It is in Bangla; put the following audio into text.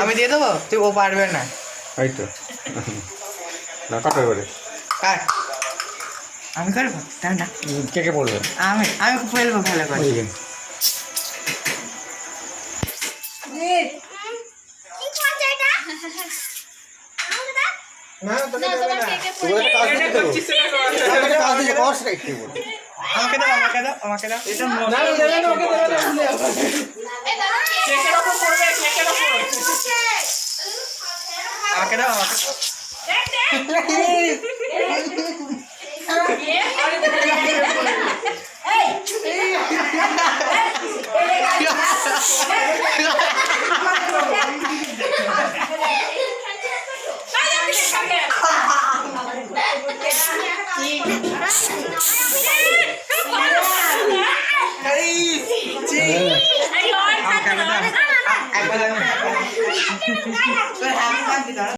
আমি দিয়ে দেবো, তুই ও পারবে না। এই তো না কাটো এবারে। কাট, আমি করবো না, কে কে পড়বে? আমি ফেলবো ভালো করে। আমাকে দাও, আমাকে দাও, আমাকে দাও। আমাকে দাও, আমাকে একবার